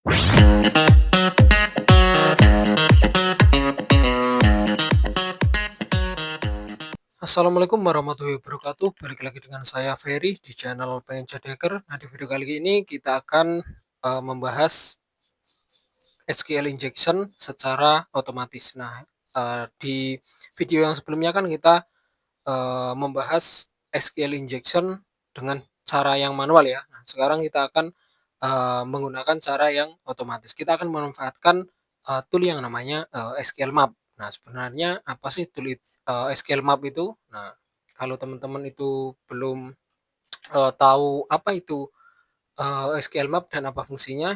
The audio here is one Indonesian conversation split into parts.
Assalamualaikum warahmatullahi wabarakatuh. Balik lagi dengan saya Ferry di channel Pengen Jadi Hacker. Nah, di video kali ini kita akan membahas SQL injection secara otomatis. Nah, di video yang sebelumnya kan kita membahas SQL injection dengan cara yang manual ya. Nah, sekarang kita akan menggunakan cara yang otomatis. Kita akan memanfaatkan tool yang namanya SQL Map. Nah, sebenarnya apa sih tool SQL Map itu? Nah, kalau teman-teman itu belum tahu apa itu SQL Map dan apa fungsinya,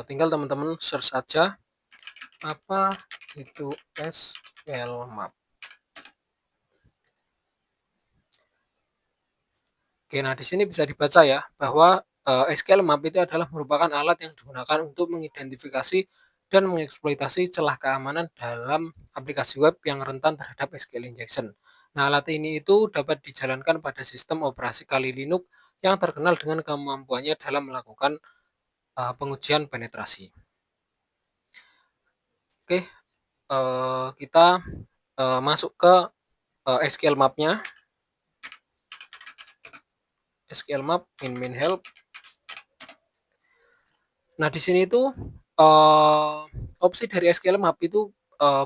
tinggal teman-teman search saja apa itu SQL Map. Oke, nah di sini bisa dibaca ya bahwa SQL Map itu adalah merupakan alat yang digunakan untuk mengidentifikasi dan mengeksploitasi celah keamanan dalam aplikasi web yang rentan terhadap SQL injection. Nah, alat ini itu dapat dijalankan pada sistem operasi Kali Linux yang terkenal dengan kemampuannya dalam melakukan pengujian penetrasi. Oke, kita masuk ke SQL Map-nya. SQL Map min help. Nah, di sini itu opsi dari SQL Map itu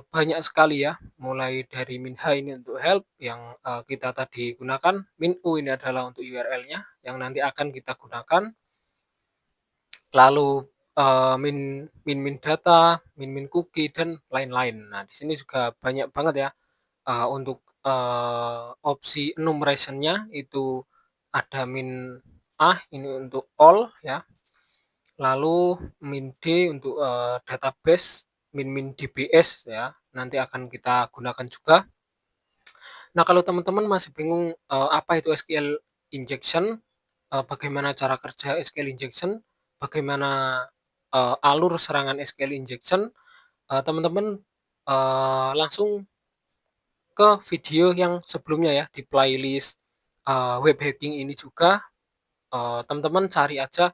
banyak sekali ya, mulai dari min h ini untuk help yang kita tadi gunakan, min u ini adalah untuk URL-nya yang nanti akan kita gunakan, lalu min data, min cookie dan lain-lain. Nah, di sini juga banyak banget ya untuk opsi enumeration-nya itu ada min a ini untuk all ya. Lalu min D untuk database, min DBS ya, nanti akan kita gunakan juga. Nah, kalau teman-teman masih bingung apa itu SQL injection, bagaimana cara kerja SQL injection, bagaimana alur serangan SQL injection, teman-teman langsung ke video yang sebelumnya ya, di playlist web hacking ini juga, teman-teman cari aja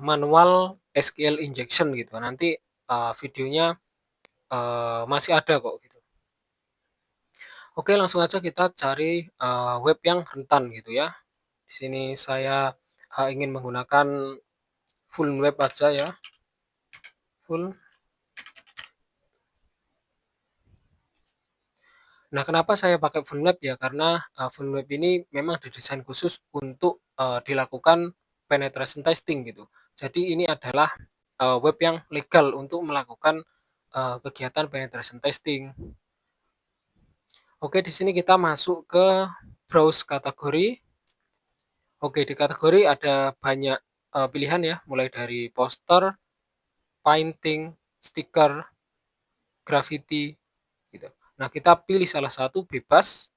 manual SQL injection gitu. Nanti videonya masih ada kok gitu. Oke, langsung aja kita cari web yang rentan gitu ya. Di sini saya ingin menggunakan full web aja ya. Full. Nah, kenapa saya pakai full web ya? Karena full web ini memang didesain khusus untuk dilakukan penetration testing gitu. Jadi ini adalah web yang legal untuk melakukan kegiatan penetration testing. Oke, di sini kita masuk ke browse kategori. Oke, di kategori ada banyak pilihan ya, mulai dari poster, painting, stiker, graffiti gitu. Nah, kita pilih salah satu bebas.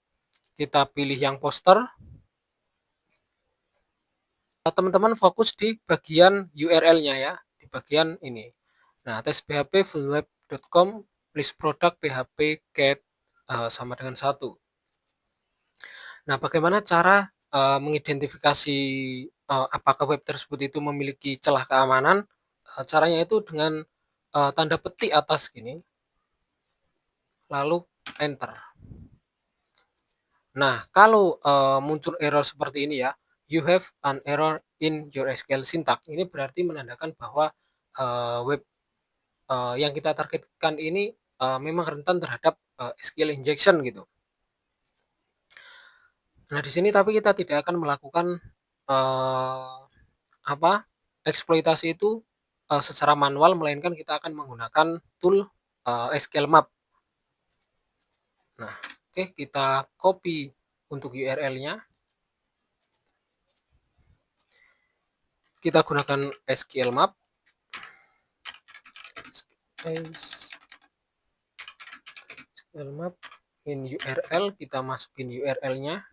Kita pilih yang poster. Teman-teman fokus di bagian URL-nya ya, di bagian ini. Nah, tes PHP fullweb.com list produk PHP cat sama dengan 1. Nah, bagaimana cara mengidentifikasi apakah web tersebut itu memiliki celah keamanan? Caranya itu dengan tanda petik atas gini, lalu enter. Nah, kalau muncul error seperti ini ya, you have an error in your SQL syntax. Ini berarti menandakan bahwa web yang kita targetkan ini memang rentan terhadap SQL injection gitu. Nah, di sini tapi kita tidak akan melakukan eksploitasi itu secara manual, melainkan kita akan menggunakan tool SQL Map. Nah, oke, kita copy untuk URL-nya. Kita gunakan SQL Map. SQL Map in URL, kita masukin URL-nya.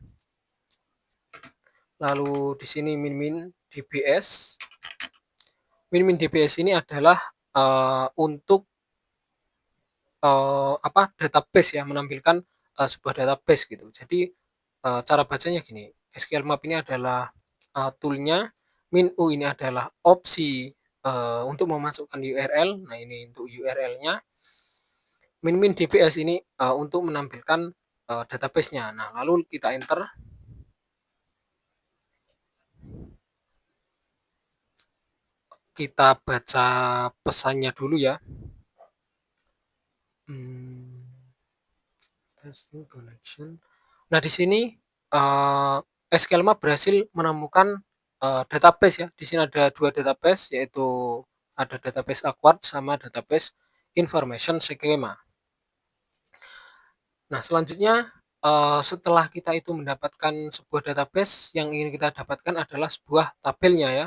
Lalu di sini min DBS. Min DBS ini adalah untuk database ya, menampilkan sebuah database gitu. Jadi cara bacanya gini, SQL Map ini adalah toolnya, min u ini adalah opsi untuk memasukkan URL, nah ini untuk URL-nya, min DBS ini, untuk menampilkan, database-nya. Nah, lalu kita enter, kita baca pesannya dulu ya. Testing connection. Nah, di sini, SQL Map berhasil menemukan, database ya. Di sini ada 2 database, yaitu ada database Acquired sama database Information Schema. Nah, selanjutnya, setelah kita itu mendapatkan sebuah database, yang ingin kita dapatkan adalah sebuah tabelnya ya.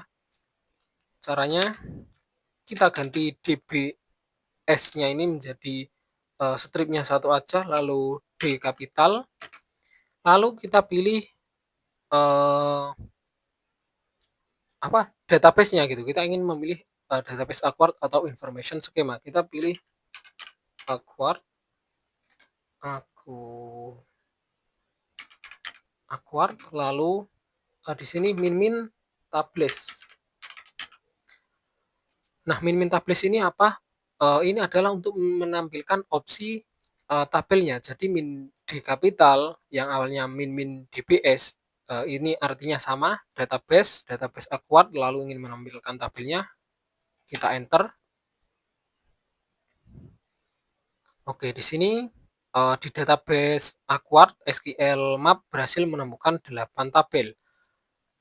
Caranya kita ganti DBS-nya ini menjadi, stripnya satu aja, lalu D kapital, lalu kita pilih, database-nya gitu. Kita ingin memilih, database Acquired atau Information Schema. Kita pilih Acquired, lalu, di sini min tables. Nah, min tables ini apa? Ini adalah untuk menampilkan opsi, tabelnya. Jadi min D kapital yang awalnya min DBS, ini artinya sama, database Acquired, lalu ingin menampilkan tabelnya, kita enter. Oke, di sini, di database Acquired, SQL Map berhasil menemukan 8 tabel.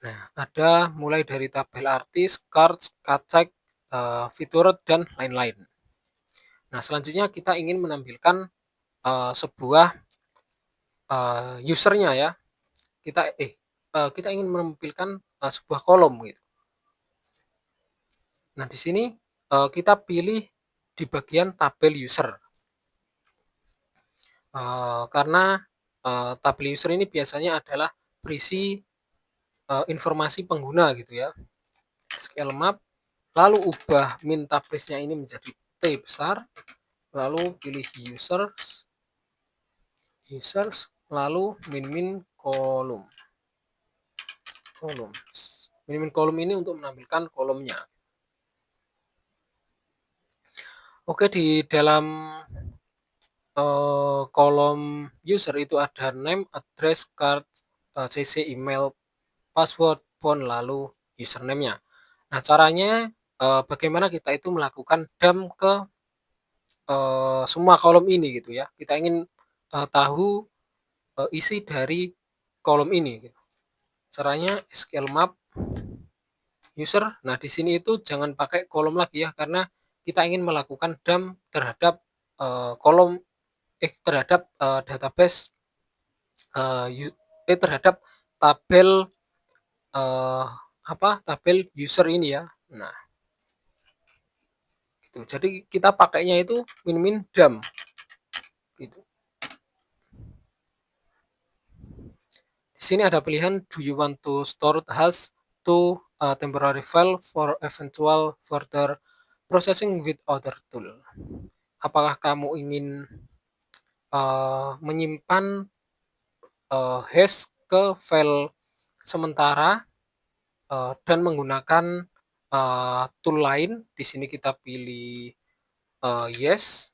Nah, ada mulai dari tabel artis, cards, kacak, featured, dan lain-lain. Nah, selanjutnya kita ingin menampilkan, sebuah, usernya ya. Kita ingin menampilkan, sebuah kolom gitu. Nah, di sini, kita pilih di bagian tabel user. Karena, tabel user ini biasanya adalah berisi, informasi pengguna gitu ya. SQL Map, lalu ubah min tables-nya ini menjadi T besar, lalu pilih users, lalu min kolom. Min kolom ini untuk menampilkan kolomnya. Oke, di dalam, kolom user itu ada name, address, card, CC, email, password, phone, lalu username-nya. Nah, caranya, bagaimana kita itu melakukan dump ke, semua kolom ini gitu ya. Kita ingin, tahu, isi dari kolom ini gitu. Caranya SQL Map user. Nah, di sini itu jangan pakai kolom lagi ya, karena kita ingin melakukan dump terhadap, kolom terhadap, database, terhadap tabel, tabel user ini ya. Nah, gitu. Jadi kita pakainya itu min dump gitu. Di sini ada pilihan, do you want to store hash to a temporary file for eventual further processing with other tool. Apakah kamu ingin, menyimpan, hash ke file sementara, dan menggunakan, tool lain. Di sini kita pilih, yes.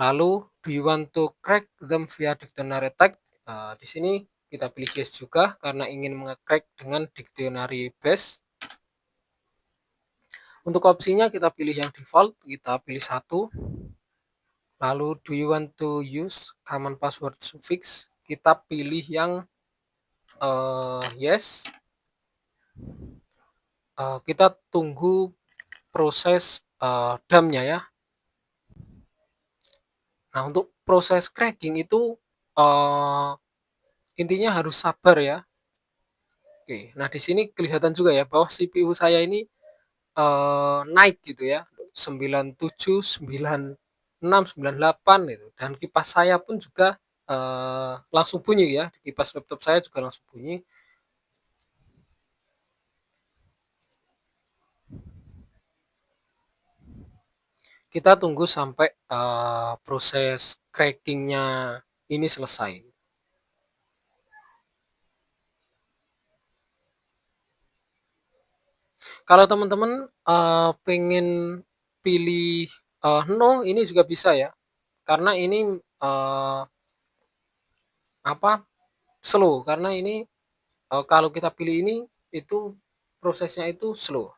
Lalu, do you want to crack them via dictionary tag? Di sini kita pilih yes juga karena ingin mengecrack dengan dictionary base. Untuk opsinya kita pilih yang default, kita pilih 1. Lalu, do you want to use common password suffix? Kita pilih yang, yes. Kita tunggu proses, dump-nya ya. Nah, untuk proses cracking itu, intinya harus sabar ya. Oke, nah di sini kelihatan juga ya bahwa CPU saya ini, naik gitu ya, 97, 96, 98 gitu, dan kipas saya pun juga, langsung bunyi ya, kipas laptop saya juga langsung bunyi. Kita tunggu sampai, proses crackingnya ini selesai. Kalau teman-teman, pengen pilih, no, ini juga bisa ya, karena ini, apa, slow, karena ini, kalau kita pilih ini, itu prosesnya itu slow.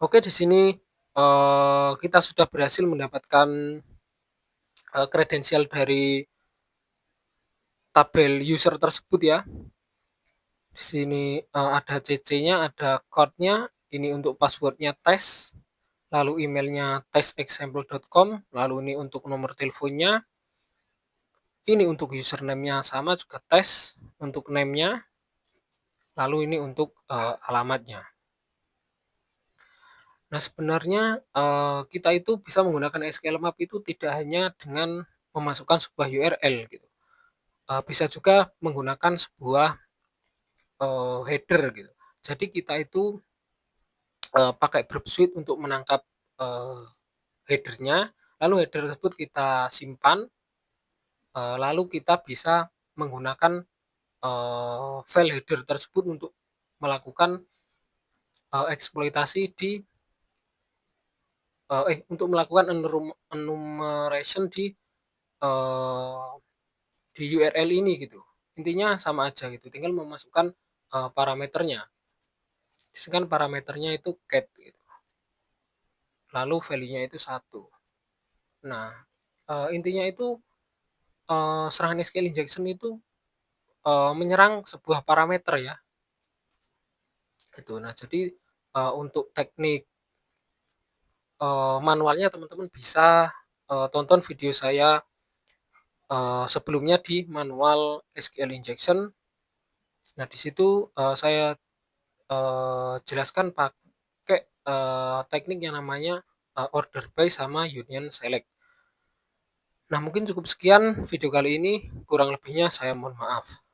Oke, di sini, kita sudah berhasil mendapatkan, kredensial dari tabel user tersebut ya. Di sini, ada CC-nya, ada code-nya, ini untuk password-nya tes, lalu emailnya tesexample.com, lalu ini untuk nomor teleponnya, ini untuk username-nya sama juga tes, untuk name-nya, lalu ini untuk, alamatnya. Nah, sebenarnya, kita itu bisa menggunakan SQL Map itu tidak hanya dengan memasukkan sebuah URL gitu, bisa juga menggunakan sebuah, header gitu. Jadi kita itu, pakai Burp Suite untuk menangkap, eee, header-nya, lalu header tersebut kita simpan, lalu kita bisa menggunakan, file header tersebut untuk melakukan, eksploitasi untuk melakukan enumeration eee, di URL ini gitu. Intinya sama aja gitu, tinggal memasukkan, parameternya. Di sini kan parameternya itu cat gitu, lalu value-nya itu 1. Nah, intinya itu, serangan SQL injection itu, menyerang sebuah parameter ya, gitu. Nah, jadi, untuk teknik, manualnya teman-teman bisa, tonton video saya, sebelumnya di manual SQL injection. Nah, di situ, saya, jelaskan pakai, teknik yang namanya, order by sama union select. Nah, mungkin cukup sekian video kali ini, kurang lebihnya saya mohon maaf.